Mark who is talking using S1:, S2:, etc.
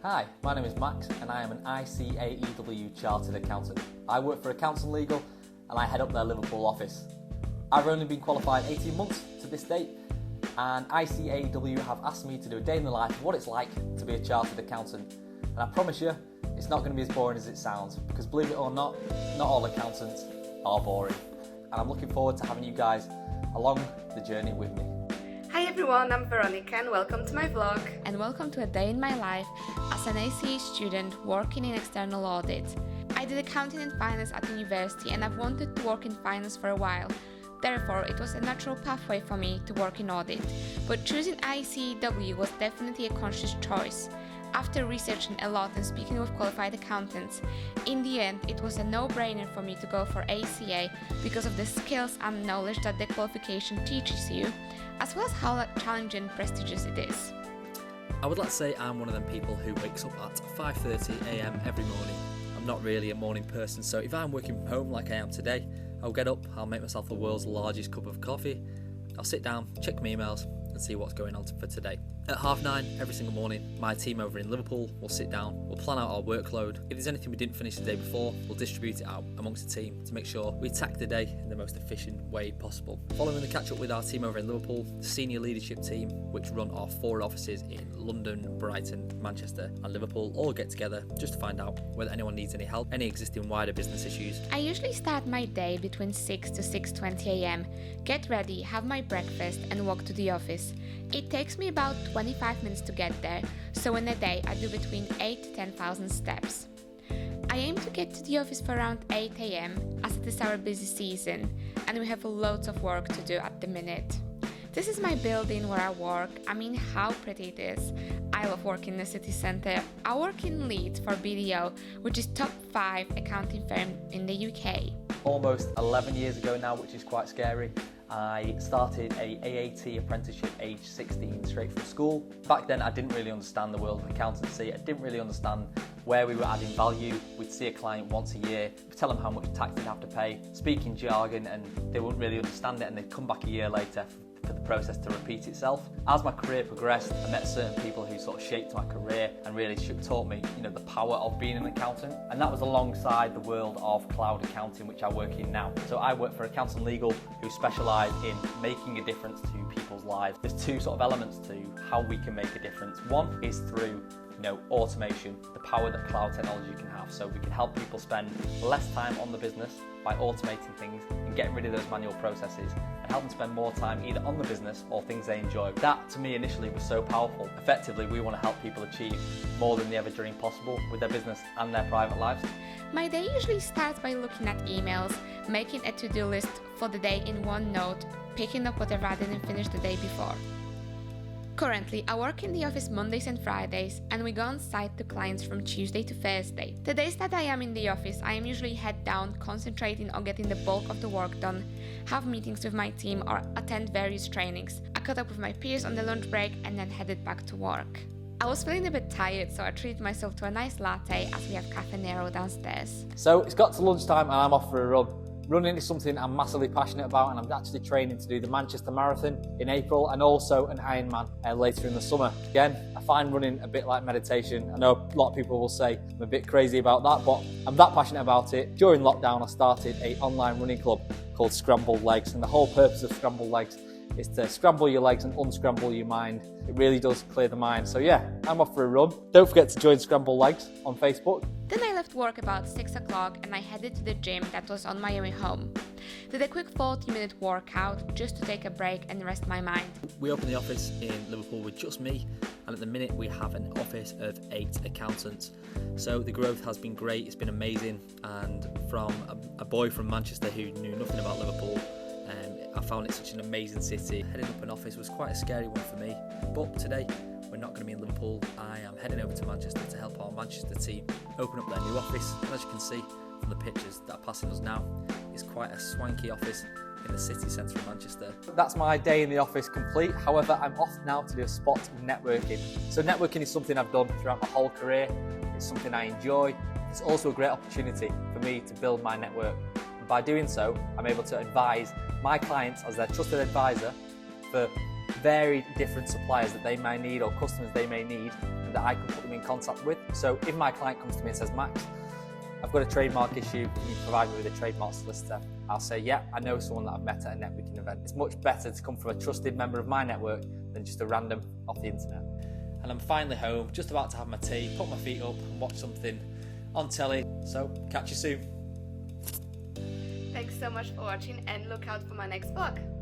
S1: Hi, my name is Max and I am an ICAEW Chartered Accountant. I work for Accounts and Legal and I head up their Liverpool office. I've only been qualified 18 months to this date, and ICAEW have asked me to do a day in the life of what it's like to be a Chartered Accountant. And I promise you, it's not going to be as boring as it sounds, because believe it or not all accountants are boring. And I'm looking forward to having you guys along the journey with me.
S2: Hi everyone, I'm Veronica and welcome to my vlog.
S3: And welcome to a day in my life as an ICAEW student working in external audit. I did accounting and finance at university and I've wanted to work in finance for a while. Therefore, it was a natural pathway for me to work in audit. But choosing ICAEW was definitely a conscious choice. After researching a lot and speaking with qualified accountants, in the end it was a no-brainer for me to go for ACA because of the skills and knowledge that the qualification teaches you, as well as how challenging and prestigious it is.
S4: I would like to say I'm one of them people who wakes up at 5:30 AM every morning. I'm not really a morning person, so if I'm working from home like I am today, I'll get up, I'll make myself the world's largest cup of coffee, I'll sit down, check my emails and see what's going on for today. At 9:30 every single morning, my team over in Liverpool will sit down, we'll plan out our workload. If there's anything we didn't finish the day before, we'll distribute it out amongst the team to make sure we attack the day in the most efficient way possible. Following the catch up with our team over in Liverpool, the senior leadership team, which run our 4 offices in London, Brighton, Manchester and Liverpool, all get together just to find out whether anyone needs any help, any existing wider business issues.
S3: I usually start my day between 6 to 6:20 AM, get ready, have my breakfast and walk to the office. It takes me about 25 minutes to get there, so in a day I do between 8 to 10,000 steps. I aim to get to the office for around 8 AM as it is our busy season and we have loads of work to do at the minute. This is my building where I work. I mean, how pretty it is. I love working in the city centre. I work in Leeds for BDO, which is top 5 accounting firm in the UK.
S1: Almost 11 years ago now, which is quite scary, I started a AAT apprenticeship age 16 straight from school. Back then I didn't really understand the world of accountancy, I didn't really understand where we were adding value. We'd see a client once a year, tell them how much tax they'd have to pay, speak in jargon, and they wouldn't really understand it, and they'd come back a year later for the process to repeat itself. As my career progressed, I met certain people who sort of shaped my career and really taught me, the power of being an accountant. And that was alongside the world of cloud accounting, which I work in now. So I work for Accounts and Legal, who specialise in making a difference to people's lives. There's 2 sort of elements to how we can make a difference. One is through automation, the power that cloud technology can have. So we can help people spend less time on the business by automating things and getting rid of those manual processes and help them spend more time either on the business or things they enjoy. That to me initially was so powerful. Effectively, we want to help people achieve more than they ever dreamed possible with their business and their private lives.
S3: My day usually starts by looking at emails, making a to-do list for the day in OneNote, picking up whatever I didn't finish the day before. Currently, I work in the office Mondays and Fridays, and we go on site to clients from Tuesday to Thursday. The days that I am in the office, I am usually head down, concentrating on getting the bulk of the work done, have meetings with my team or attend various trainings. I caught up with my peers on the lunch break and then headed back to work. I was feeling a bit tired, so I treated myself to a nice latte as we have Cafe Nero downstairs.
S1: So it's got to lunchtime and I'm off for a run. Running is something I'm massively passionate about, and I'm actually training to do the Manchester Marathon in April and also an Ironman later in the summer. Again, I find running a bit like meditation. I know a lot of people will say I'm a bit crazy about that, but I'm that passionate about it. During lockdown, I started an online running club called Scrambled Legs, and the whole purpose of Scrambled Legs is to scramble your legs and unscramble your mind. It really does clear the mind. So yeah, I'm off for a run. Don't forget to join Scrambled Legs on Facebook.
S3: Then I left work about 6 o'clock and I headed to the gym that was on my way home. Did a quick 40-minute workout just to take a break and rest my mind.
S4: We opened the office in Liverpool with just me, and at the minute we have an office of 8 accountants. So the growth has been great, it's been amazing, and from a boy from Manchester who knew nothing about Liverpool, I found it such an amazing city. Heading up an office was quite a scary one for me, but today we're not going to be in Liverpool. I am heading over to Manchester to help our Manchester team open up their new office. And as you can see from the pictures that are passing us now, it's quite a swanky office in the city centre of Manchester.
S1: That's my day in the office complete. However, I'm off now to do a spot of networking. So networking is something I've done throughout my whole career. It's something I enjoy. It's also a great opportunity for me to build my network. And by doing so, I'm able to advise my clients as their trusted advisor for varied different suppliers that they may need or customers they may need and that I can put them in contact with. So if my client comes to me and says, Max, I've got a trademark issue, can you provide me with a trademark solicitor? I'll say, yeah, I know someone that I've met at a networking event. It's much better to come from a trusted member of my network than just a random off the internet.
S4: And I'm finally home, just about to have my tea, put my feet up and watch something on telly. So, catch you soon.
S2: Thanks so much for watching and look out for my next vlog.